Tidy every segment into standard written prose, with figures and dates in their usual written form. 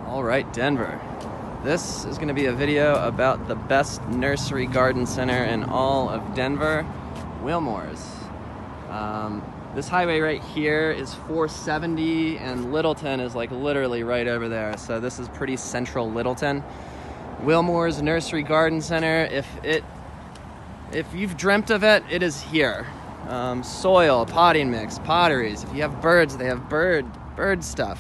All right, Denver. This is going to be a video about the best nursery garden center in all of Denver, Wilmore's. This highway right here is 470 and Littleton is like literally right over there. So this is pretty central Littleton. Wilmore's Nursery Garden Center, if you've dreamt of it, it is here. Soil, potting mix, potteries. If you have birds, they have bird stuff.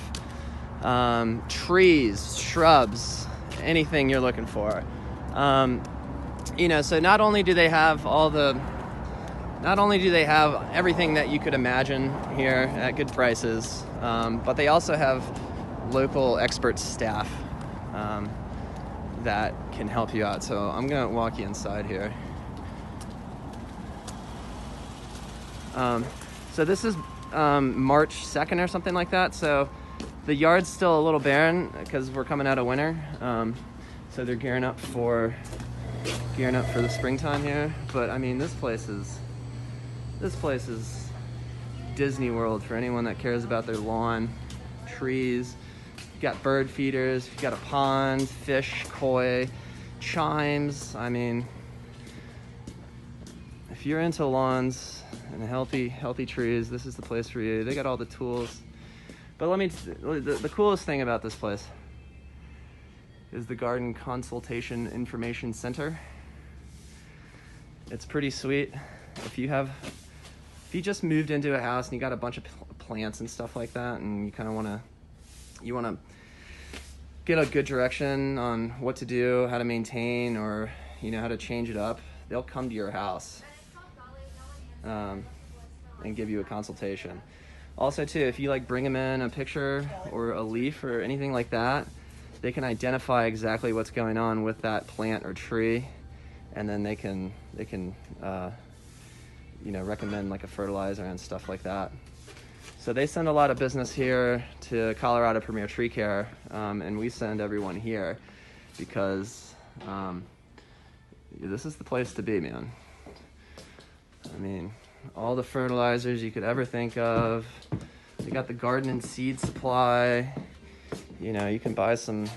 Trees, shrubs, anything you're looking for. So not only do they have everything that you could imagine here at good prices, but they also have local expert staff that can help you out. So I'm gonna walk you inside here. So this is March 2nd or something like that. So the yard's still a little barren because we're coming out of winter. So they're gearing up for the springtime here. But I mean, this place is Disney World for anyone that cares about their lawn, trees. You got bird feeders, you got a pond, fish, koi, chimes. I mean, if you're into lawns and healthy trees, this is the place for you. They got all the tools. But the coolest thing about this place is the Garden Consultation Information Center. It's pretty sweet. If you just moved into a house and you got a bunch of plants and stuff like that, and you kind of want to get a good direction on what to do, how to maintain, or how to change it up, they'll come to your house and give you a consultation. Also too, if you bring them in a picture or a leaf or anything like that, they can identify exactly what's going on with that plant or tree, and then they can recommend a fertilizer and stuff like that. So they send a lot of business here to Colorado Premier Tree Care, and we send everyone here because this is the place to be, man. I mean, all the fertilizers you could ever think of. They got the garden and seed supply. You can buy some,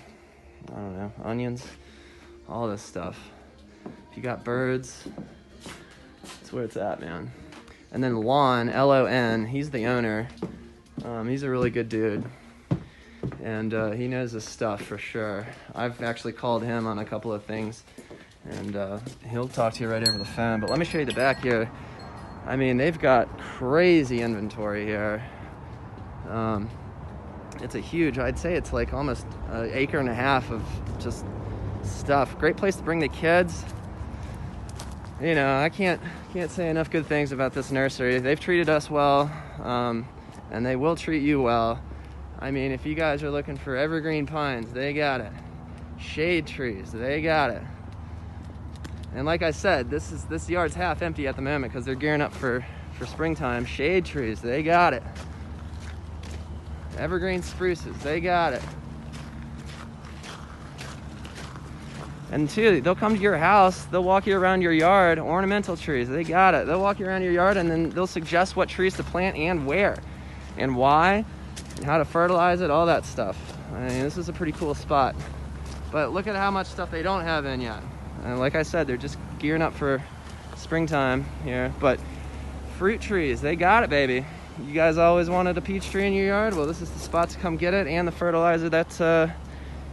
onions, all this stuff. If you got birds, that's where it's at, man. And then Lon, L-O-N, he's the owner. He's a really good dude. And he knows his stuff for sure. I've actually called him on a couple of things, and he'll talk to you right over the phone. But let me show you the back here. I mean, they've got crazy inventory here. It's a huge, I'd say it's almost an acre and a half of just stuff. Great place to bring the kids. I can't say enough good things about this nursery. They've treated us well, and they will treat you well. I mean, if you guys are looking for evergreen pines, they got it. Shade trees, they got it. And like I said, this yard's half empty at the moment because they're gearing up for springtime. Shade trees, they got it. Evergreen spruces, they got it. And two, they'll come to your house, they'll walk you around your yard. Ornamental trees, they got it. They'll walk you around your yard, and then they'll suggest what trees to plant and where and why and how to fertilize it, all that stuff. I mean, this is a pretty cool spot. But look at how much stuff they don't have in yet. And like I said, they're just gearing up for springtime here. But fruit trees, they got it, baby. You guys always wanted a peach tree in your yard? Well, this is the spot to come get it, and the fertilizer that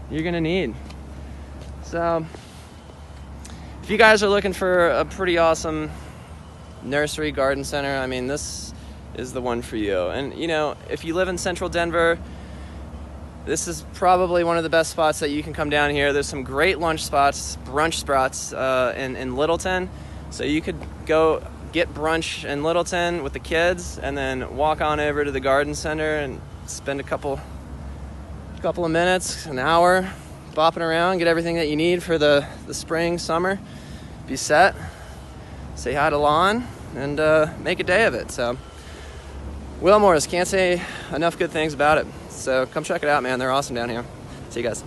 you're gonna need. So if you guys are looking for a pretty awesome nursery garden center, I mean, this is the one for you. And if you live in central Denver, this is probably one of the best spots that you can come down here. There's some great brunch spots in Littleton. So you could go get brunch in Littleton with the kids and then walk on over to the garden center and spend a couple of minutes, an hour, bopping around, get everything that you need for the spring, summer, be set, say hi to Lon, and make a day of it. So Wilmore's, can't say enough good things about it. So come check it out, man. They're awesome down here. See you guys.